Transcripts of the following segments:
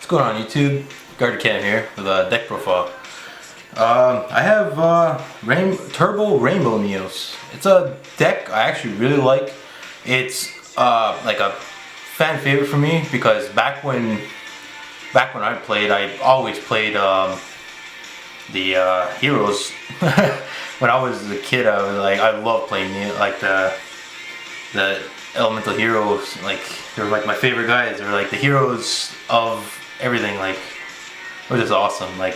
What's going on YouTube? Guardedkam here with a deck profile. I have Turbo Rainbow Neos. It's a deck I actually really like. It's like a fan favorite for me because back when I played, I always played the heroes. When I was a kid, I loved playing the elemental heroes. Like they were like my favorite guys. They were like the heroes of everything. Like it was just awesome. I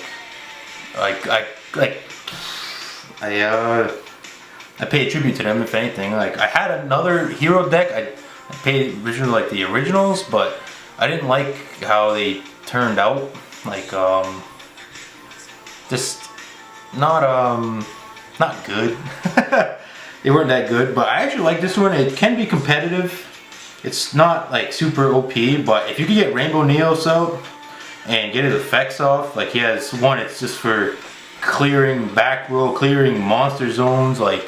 paid tribute to them, if anything. Like I had another hero deck. I paid originally like the originals, but I didn't like how they turned out. Like just not good. They weren't that good, but I actually like this one. It can be competitive. It's not like super OP, but if you can get Rainbow Neos out and get his effects off, like he has one, it's just for clearing back row, clearing monster zones, like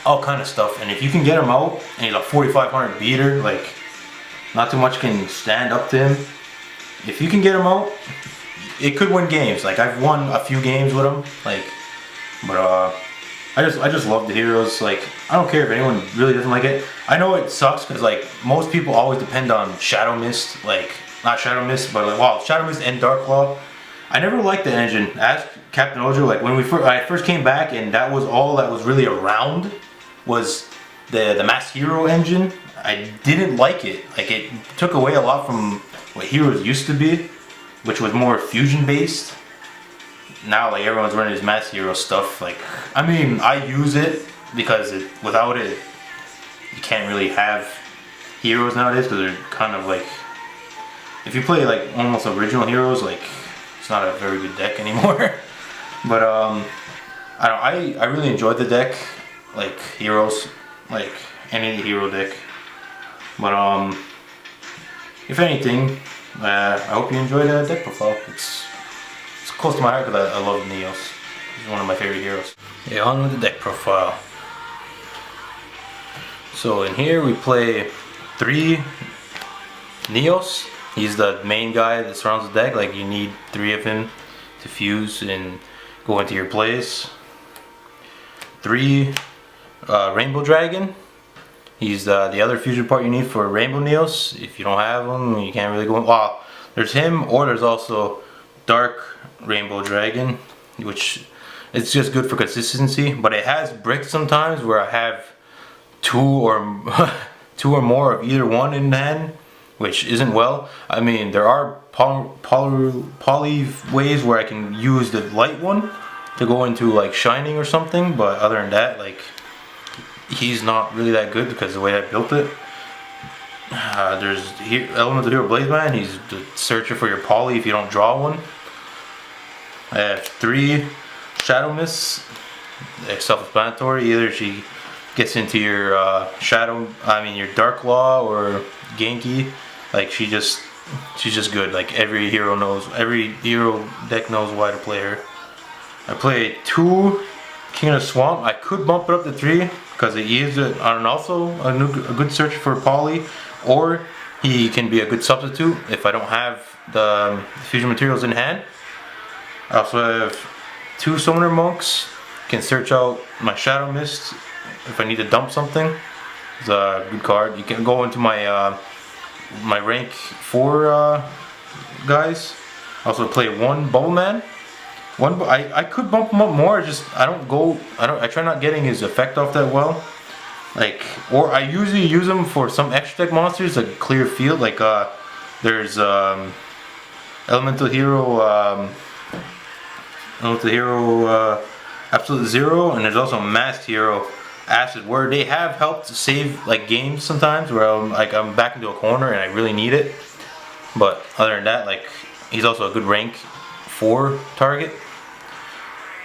all kind of stuff. And if you can get him out, and he's a 4500 beater, like not too much can stand up to him. If you can get him out, it could win games. Like I've won a few games with him, like, but I just love the heroes. Like I don't care if anyone really doesn't like it. I know it sucks because like most people always depend on Shadow Mist, like not Shadow Mist, but like well, Shadow Mist and Dark Claw. I never liked the engine. Ask Captain Ojo. Like when I first came back, and that was all that was really around was the Mass Hero engine. I didn't like it. Like it took away a lot from what heroes used to be, which was more fusion based. Now like everyone's running this Mass Hero stuff. Like I mean, I use it because without it you can't really have heroes nowadays because they're kind of like, if you play like almost original heroes, like it's not a very good deck anymore. But I really enjoyed the deck, like heroes, like any hero deck. But if anything, I hope you enjoyed the deck profile. It's close to my heart because I love Neos. He's one of my favorite heroes. Yeah, on with the deck profile. So in here we play 3 Neos. He's the main guy that surrounds the deck. Like you need 3 of him to fuse and go into your plays. 3 Rainbow Dragon. He's the other fusion part you need for Rainbow Neos. If you don't have him, you can't really go in. Well, there's him, or there's also Dark Rainbow Dragon, which it's just good for consistency. But it has bricks sometimes where I have 2 or more of either one in hand, which isn't well. I mean, there are poly ways where I can use the light one to go into like Shining or something, but other than that, like he's not really that good because of the way I built it. There's Elemental Hero Blazeman. He's the searcher for your poly if you don't draw one. I have 3 Shadow Mists, self-explanatory. Either she gets into your your Dark Claw or Genki. Like she's just good. Like every hero deck knows why to play her. I play 2 King of the Swamp. I could bump it up to 3 because he is also a good search for poly, or he can be a good substitute if I don't have the fusion materials in hand. I also have 2 Summoner Monks. Can search out my Shadow Mist if I need to dump something. It's a good card. You can go into my my rank 4 guys. I also play 1 Bubble Man. I could bump him up more. I try not getting his effect off that well. Like, or I usually use him for some extra deck monsters like clear field. Like there's Elemental Hero Absolute Zero, and there's also Masked Hero Acid, where they have helped save like games sometimes where I'm back into a corner and I really need it. But other than that, like he's also a good rank 4 target.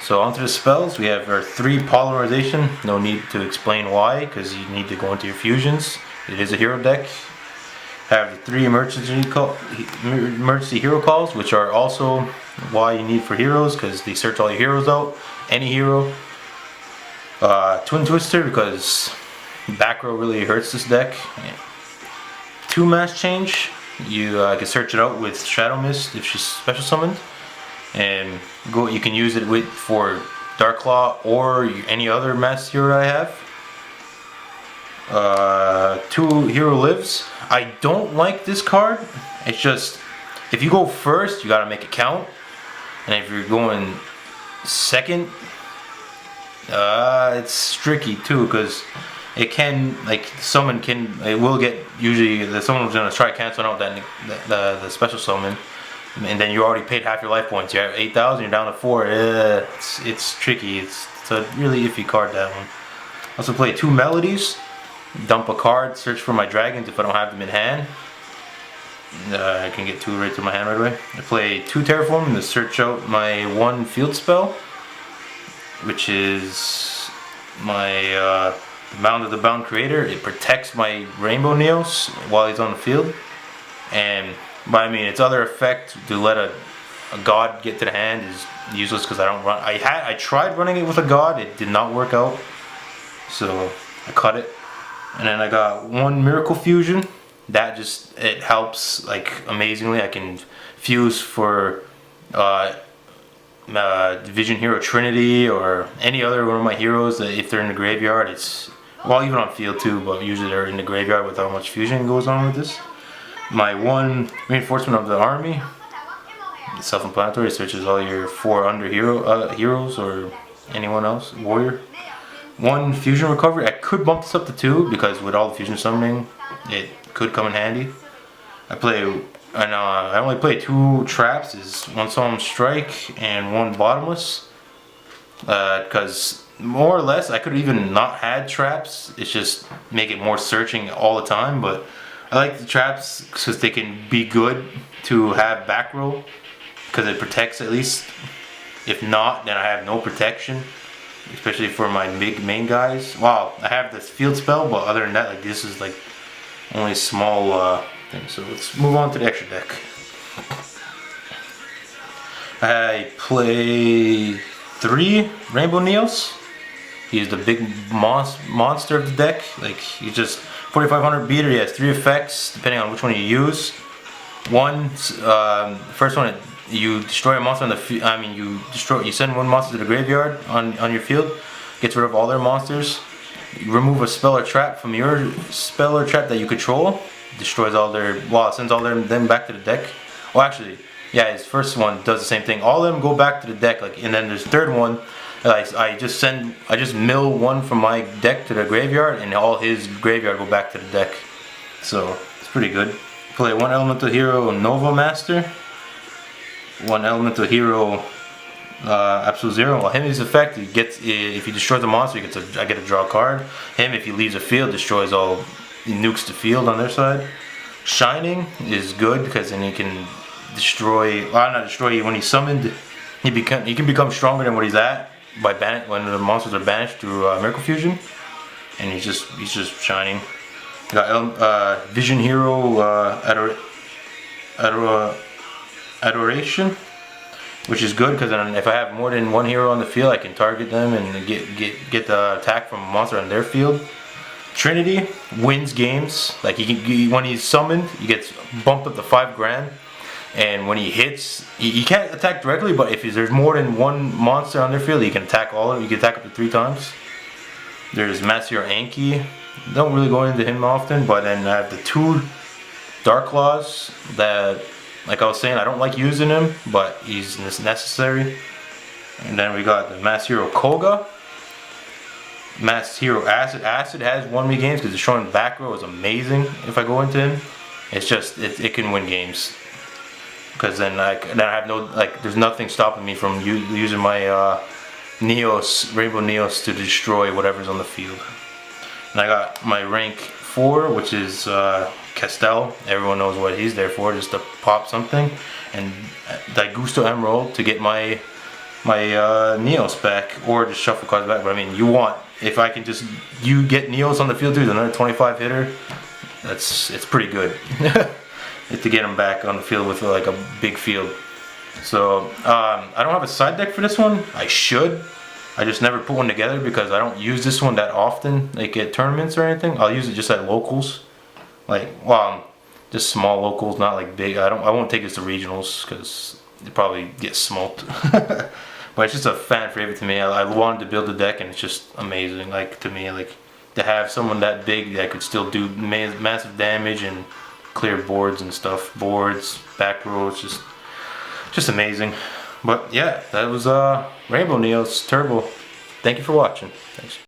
So onto the spells, we have our 3 Polymerization. No need to explain why, because you need to go into your fusions. It is a hero deck. Have the 3 emergency hero calls, which are also why you need for heroes, because they search all your heroes out. Any hero. Twin Twister, because back row really hurts this deck. 2 Mass Change. You can search it out with Shadow Mist if she's special summoned, and you can use it for Dark Claw or any other Master Hero I have. 2 Hero Lives. I don't like this card. It's just, if you go first, you gotta make it count, and if you're going second, it's tricky too, because it can, like, it will get, usually the someone's gonna try canceling out the special summon, and then you already paid half your life points. You're at 8,000, you're down to 4. It's tricky. It's a really iffy card, that one. Also play 2 Melodies. Dump a card, search for my dragons if I don't have them in hand. I can get 2 right through my hand right away. I play 2 Terraform to search out my 1 field spell, which is my Mound of the Bound Creator. It protects my Rainbow Neos while he's on the field. And I mean, its other effect to let a god get to the hand is useless because I don't run. I tried running it with a god, it did not work out, so I cut it. And then I got 1 Miracle Fusion. That just, it helps like amazingly. I can fuse for Vision Hero Trinity or any other one of my heroes that if they're in the graveyard. It's, well, even on field too, but usually they're in the graveyard with how much fusion goes on with this. My 1 Reinforcement of the Army. Self-explanatory, searches all your 4 under heroes or anyone else, warrior. 1 Fusion Recovery. I could bump this up to 2 because with all the fusion summoning, it could come in handy. I only play 2 traps. Is 1 Solemn Strike and 1 Bottomless. Because more or less, I could even not had traps. It's just make it more searching all the time. But I like the traps because they can be good to have back row because it protects at least. If not, then I have no protection. Especially for my big main guys. Wow, I have this field spell, but other than that, like, this is like only a small thing. So let's move on to the extra deck. I play 3 Rainbow Neos. He's the big monster of the deck. Like, he's just 4,500 beater. He has 3 effects depending on which one you use. First one, you destroy a monster on the field. I mean, you send 1 monster to the graveyard on your field. Gets rid of all their monsters. You remove a spell or trap from your spell or trap that you control. Destroys all their. Well, it sends all them back to the deck. Well, actually, yeah, his first one does the same thing. All of them go back to the deck. Like, and then there's the 3rd one. Like, I just mill 1 from my deck to the graveyard, and all his graveyard go back to the deck. So it's pretty good. Play 1 Elemental Hero Nova Master. 1 Elemental Hero Absolute Zero. Well, his effect, he gets, if he destroys a monster, I get to draw a card. Him, if he leaves a field, destroys all, nukes the field on their side. Shining is good because then he can destroy. Well, not destroy. When he's summoned, he can become stronger than what he's at by when the monsters are banished through Miracle Fusion, and he's just shining. Got Vision Hero Adoration, which is good because then if I have more than 1 hero on the field, I can target them and get the attack from a monster on their field. Trinity wins games. Like, when he's summoned, he gets bumped up to 5 grand, and when he hits, he can't attack directly, but if there's more than 1 monster on their field, he can attack all of them. You can attack up to 3 times. There's Master Anki. Don't really go into him often, but then I have the 2 Dark Claws that, like I was saying, I don't like using him, but he's necessary. And then we got the Master Hero Koga. Master Hero Acid. Acid has won me games because destroying back row is amazing if I go into him. It's just, it can win games. Because then I have no, like, there's nothing stopping me from using my Neos, Rainbow Neos to destroy whatever's on the field. And I got my rank 4, which is Castell. Everyone knows what he's there for, just to pop something. And Daigusto Emerald to get my Neos back, or just shuffle cards back. But I mean, if I can just get Neos on the field too, another 25 hitter, it's pretty good. To get them back on the field with like a big field. So I don't have a side deck for this one. I should. I just never put one together because I don't use this one that often, like at tournaments or anything. I'll use it just at locals. Like, well, just small locals, not like big. I won't take this to regionals because it probably get smoked. But it's just a fan favorite to me. I wanted to build a deck, and it's just amazing. Like, to me, like, to have someone that big that could still do massive damage and clear boards and stuff, boards, back row, it's just amazing. But yeah, that was Rainbow Neos Turbo. Thank you for watching. Thanks.